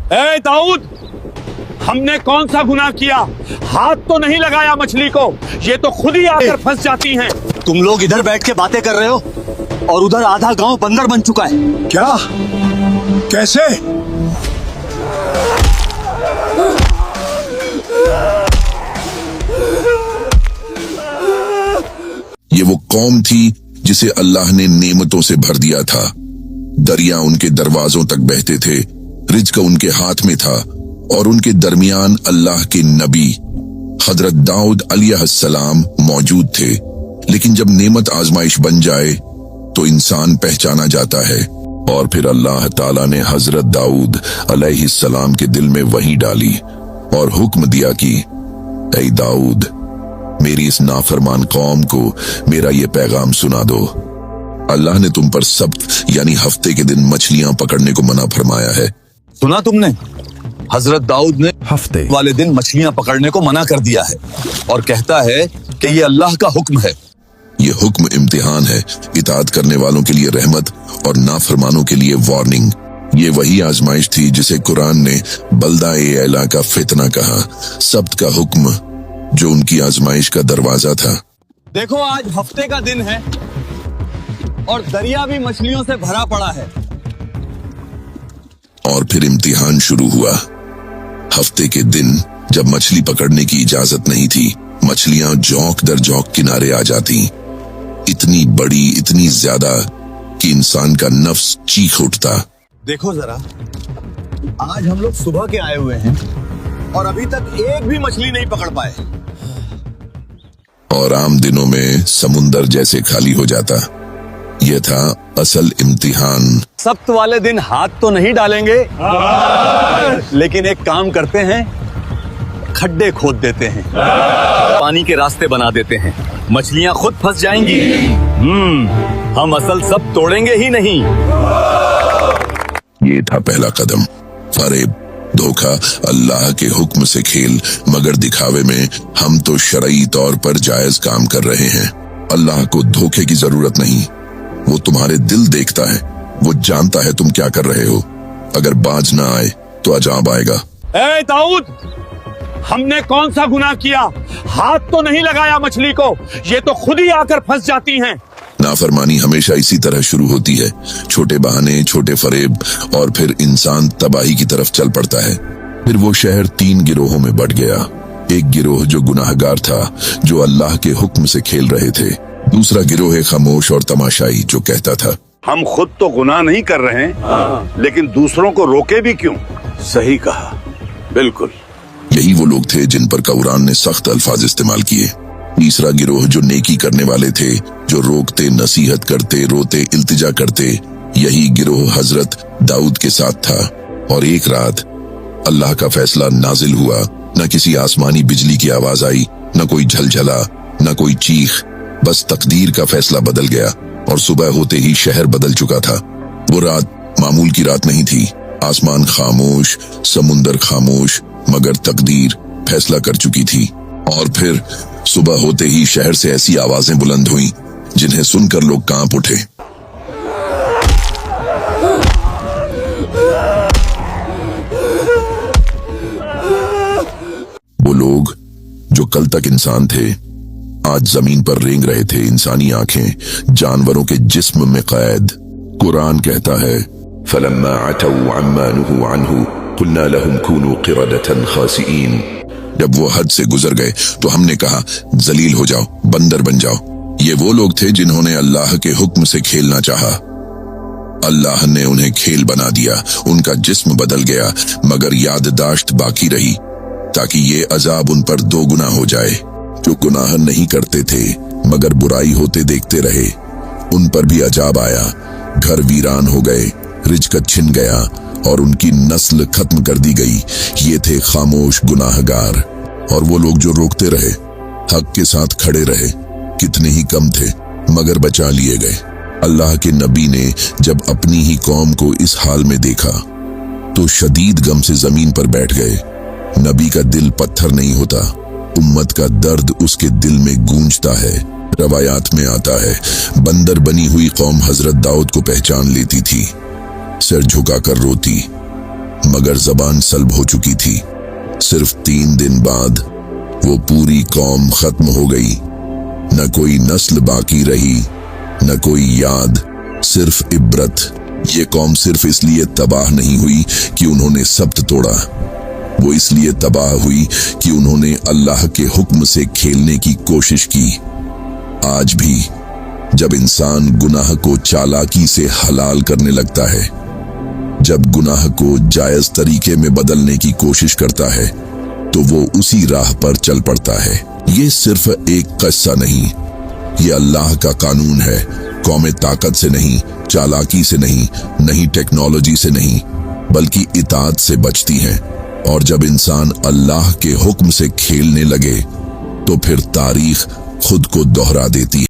ए दाऊद, हमने कौन सा गुनाह किया? हाथ तो नहीं लगाया मछली को, ये तो खुद ही आकर फंस जाती हैं। तुम लोग इधर बैठ के बातें कर रहे हो और उधर आधा गांव बंदर बन चुका है। क्या? कैसे? ये वो कौम थी जिसे अल्लाह ने नेमतों से भर दिया था। दरिया उनके दरवाजों तक बहते थे, रिज्क उनके हाथ में था और उनके दरमियान अल्लाह के नबी हजरत दाऊद अलैहिस्सलाम मौजूद थे। लेकिन जब नेमत आजमाइश बन जाए तो इंसान पहचाना जाता है, और फिर अल्लाह ताला ने हजरत दाऊद अलैहिस्सलाम के दिल में वही डाली और हुक्म दिया कि ऐ दाऊद, मेरी इस नाफरमान कौम को मेरा ये पैगाम सुना दो। अल्लाह ने तुम पर सब्त यानी हफ्ते के दिन मछलियां पकड़ने को मना फरमाया है। सुना तुमने? हजरत दाऊद ने हफ्ते वाले दिन मछलियां पकड़ने को मना कर दिया है और कहता है कि ये अल्लाह का हुक्म है। ये हुक्म इम्तिहान है, इताअत करने वालों के लिए रहमत और नाफरमानों के लिए वार्निंग। ये वही आजमाइश थी जिसे कुरान ने बल्दा-ए-अला का फितना कहा, सब्त का हुक्म जो उनकी आजमाइश का दरवाजा था। देखो, आज हफ्ते का दिन है और दरिया भी मछलियों से भरा पड़ा है। और फिर इम्तिहान शुरू हुआ। हफ्ते के दिन जब मछली पकड़ने की इजाजत नहीं थी, मछलियां जौक दर जौक किनारे आ जाती, इतनी बड़ी, इतनी ज्यादा कि इंसान का नफ्स चीख उठता। देखो जरा, आज हम लोग सुबह के आए हुए हैं और अभी तक एक भी मछली नहीं पकड़ पाए। और आम दिनों में समुंदर जैसे खाली हो जाता। यह था असल इम्तिहान। सब्त वाले दिन हाथ तो नहीं डालेंगे, लेकिन एक काम करते हैं, खड्डे खोद देते हैं, पानी के रास्ते बना देते हैं, मछलियां खुद फंस जाएंगी। हम असल सब तोड़ेंगे ही नहीं। ये था पहला कदम। फरेब, धोखा, अल्लाह के हुक्म से खेल, मगर दिखावे में हम तो शरई तौर पर जायज काम कर रहे हैं। अल्लाह को धोखे की जरूरत नहीं, वो तुम्हारे दिल देखता है, वो जानता है तुम क्या कर रहे हो। अगर बाज ना आए तो अजाब आएगा। ए दाऊद, हमने कौन सा गुनाह किया? हाथ तो नहीं लगाया मछली को, ये तो खुद ही आकर फंस जाती हैं। नाफरमानी हमेशा इसी तरह शुरू होती है, छोटे बहाने, छोटे फरेब, और फिर इंसान तबाही की तरफ चल पड़ता है। फिर वो शहर 3 गिरोहों में बढ़ गया। एक गिरोह जो गुनाहगार था, जो अल्लाह के हुक्म से खेल रहे थे। दूसरा गिरोह खामोश और तमाशाई, जो कहता था हम खुद तो गुनाह नहीं कर रहे हैं, लेकिन दूसरों को रोके भी क्यों? सही कहा, बिल्कुल। यही वो लोग थे जिन पर कुरान ने सख्त अल्फाज इस्तेमाल किए। तीसरा गिरोह जो नेकी करने वाले थे, जो रोकते, नसीहत करते, रोते, इल्तिजा करते। यही गिरोह हजरत दाऊद के साथ था। और एक रात अल्लाह का फैसला नाजिल हुआ। न किसी आसमानी बिजली की आवाज आई, न कोई झलझला, न कोई चीख, बस तकदीर का फैसला बदल गया और सुबह होते ही शहर बदल चुका था। वो रात मामूल की रात नहीं थी। आसमान खामोश, समुंदर खामोश, मगर तकदीर फैसला कर चुकी थी। और फिर सुबह होते ही शहर से ऐसी आवाजें बुलंद हुईं जिन्हें सुनकर लोग कांप उठे। वो लोग जो कल तक इंसान थे, आज जमीन पर रेंग रहे थे, इंसानी आंखें जानवरों के जिस्म में कैद। कुरान कहता है फलम्मा अतौ अम्मा नुहू अन्हु कुल्ना लहुम कूनू क़िरदतन खासिईन। जब वो हद से गुजर गए तो हमने कहा जलील हो जाओ, बंदर बन जाओ। ये वो लोग थे जिन्होंने अल्लाह के हुक्म से खेलना चाहा। अल्लाह ने उन्हें खेल बना दिया, उनका जिस्म बदल गया, मगर याददाश्त बाकी रही, ताकि ये अजाब उन पर 2 गुना हो जाए। जो गुनाह नहीं करते थे मगर बुराई होते देखते रहे, उन पर भी अजाब आया। घर वीरान हो गए, रिज़्क़ छिन गया और उनकी नस्ल खत्म कर दी गई। ये थे खामोश गुनाहगार। और वो लोग जो रोकते रहे, हक के साथ खड़े रहे, कितने ही कम थे मगर बचा लिए गए। अल्लाह के नबी ने जब अपनी ही कौम को इस हाल में देखा तो शदीद गम से जमीन पर बैठ गए। नबी का दिल पत्थर नहीं होता, उम्मत का दर्द उसके दिल में गूंजता है। रवायात में आता है बंदर बनी हुई कौम हजरत दाऊद को पहचान लेती थी, सिर झुकाकर रोती, मगर जबान सल्ब हो चुकी थी। सिर्फ 3 दिन बाद वो पूरी कौम खत्म हो गई। न कोई नस्ल बाकी रही, न कोई याद, सिर्फ इब्रत। ये कौम सिर्फ इसलिए तबाह नहीं हुई कि उन्होंने सब्त तोड़ा, वो इसलिए तबाह हुई कि उन्होंने अल्लाह के हुक्म से खेलने की कोशिश की। आज भी जब इंसान गुनाह को चालाकी से हलाल करने लगता है, जब गुनाह को जायज तरीके में बदलने की कोशिश करता है, तो वो उसी राह पर चल पड़ता है। ये सिर्फ एक किस्सा नहीं, ये अल्लाह का कानून है। कौमें ताकत से नहीं, चालाकी से नहीं टेक्नोलॉजी से नहीं, बल्कि इताअत से बचती हैं। और जब इंसान अल्लाह के हुक्म से खेलने लगे, तो फिर तारीख खुद को दोहरा देती है।